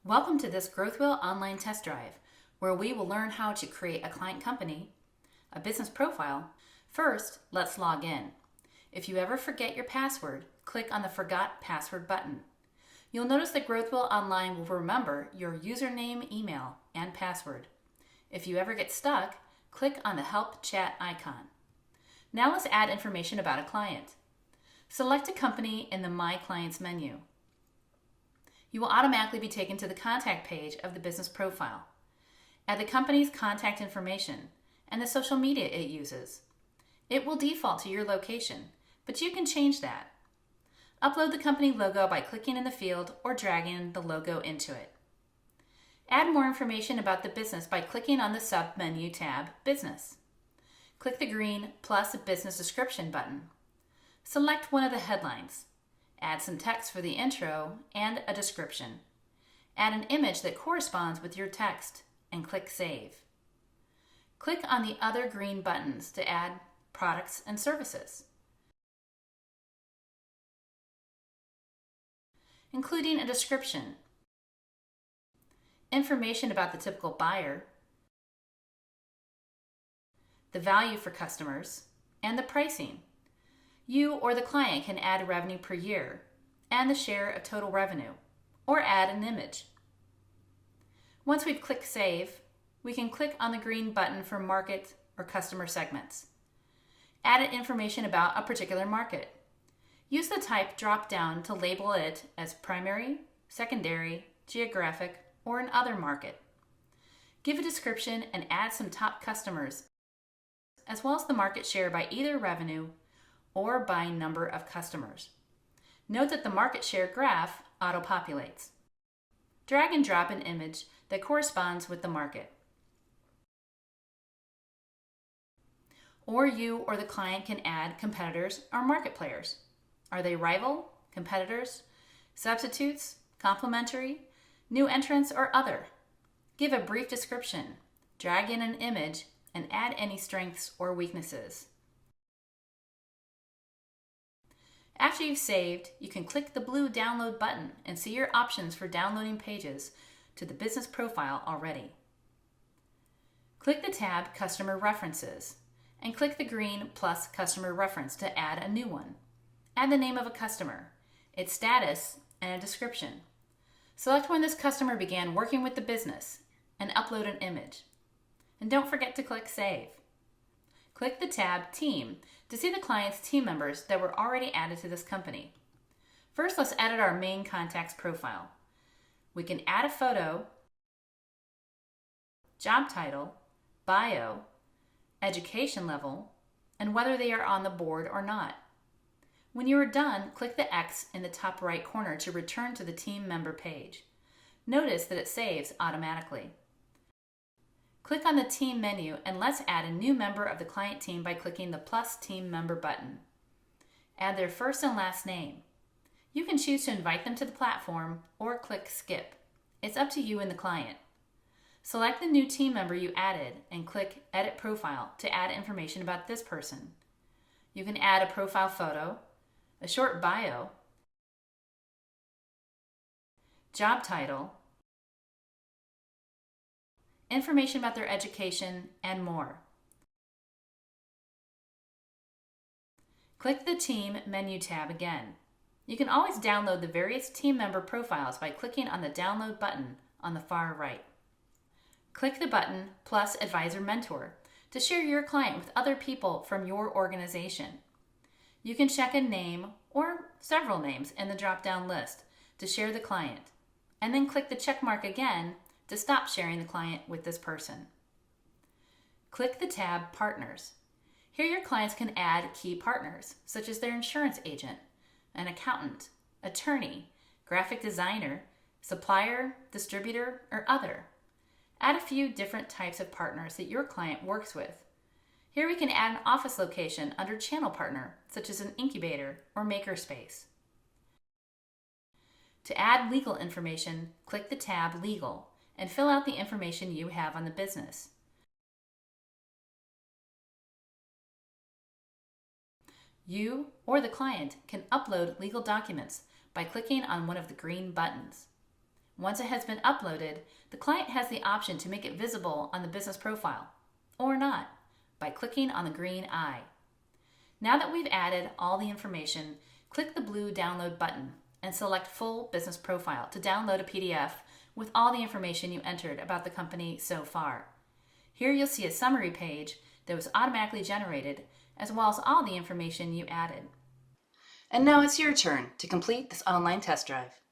Welcome to this GrowthWheel online test drive, where we will learn how to create a client company, a business profile. First, let's log in. If you ever forget your password, click on the Forgot Password button. You'll notice that GrowthWheel Online will remember your username, email, and password. If you ever get stuck, click on the Help Chat icon. Now let's add information about a client. Select a company in the My Clients menu. You will automatically be taken to the contact page of the business profile. Add the company's contact information and the social media it uses. It will default to your location, but you can change that. Upload the company logo by clicking in the field or dragging the logo into it. Add more information about the business by clicking on the sub-menu tab, Business. Click the green plus Business Description button. Select one of the headlines. Add some text for the intro and a description. Add an image that corresponds with your text and click Save. Click on the other green buttons to add products and services, including a description, information about the typical buyer, the value for customers, and the pricing. You or the client can add revenue per year and the share of total revenue, or add an image. Once we've clicked Save, we can click on the green button for Market or Customer Segments. Add information about a particular market. Use the Type drop-down to label it as primary, secondary, geographic, or an other market. Give a description and add some top customers, as well as the market share by either revenue or by number of customers. Note that the market share graph auto-populates. Drag and drop an image that corresponds with the market. Or you or the client can add competitors or market players. Are they rival, competitors, substitutes, complementary, new entrants, or other? Give a brief description, drag in an image, and add any strengths or weaknesses. After you've saved, you can click the blue download button and see your options for downloading pages to the business profile already. Click the tab Customer References and click the green plus Customer Reference to add a new one. Add the name of a customer, its status, and a description. Select when this customer began working with the business and upload an image. And don't forget to click Save. Click the tab Team to see the client's team members that were already added to this company. First, let's edit our main contacts profile. We can add a photo, job title, bio, education level, and whether they are on the board or not. When you are done, click the X in the top right corner to return to the team member page. Notice that it saves automatically. Click on the Team menu and let's add a new member of the client team by clicking the plus Team Member button. Add their first and last name. You can choose to invite them to the platform or click Skip. It's up to you and the client. Select the new team member you added and click Edit Profile to add information about this person. You can add a profile photo, a short bio, job title, information about their education, and more. Click the Team menu tab again. You can always download the various team member profiles by clicking on the Download button on the far right. Click the button plus Advisor Mentor to share your client with other people from your organization. You can check a name or several names in the drop-down list to share the client, and then click the check mark again to stop sharing the client with this person. Click the tab Partners. Here your clients can add key partners, such as their insurance agent, an accountant, attorney, graphic designer, supplier, distributor, or other. Add a few different types of partners that your client works with. Here we can add an office location under Channel Partner, such as an incubator or makerspace. To add legal information, click the tab Legal and fill out the information you have on the business. You or the client can upload legal documents by clicking on one of the green buttons. Once it has been uploaded, the client has the option to make it visible on the business profile, or not, by clicking on the green eye. Now that we've added all the information, click the blue Download button and select Full Business Profile to download a PDF with all the information you entered about the company so far. Here you'll see a summary page that was automatically generated, as well as all the information you added. And now it's your turn to complete this online test drive.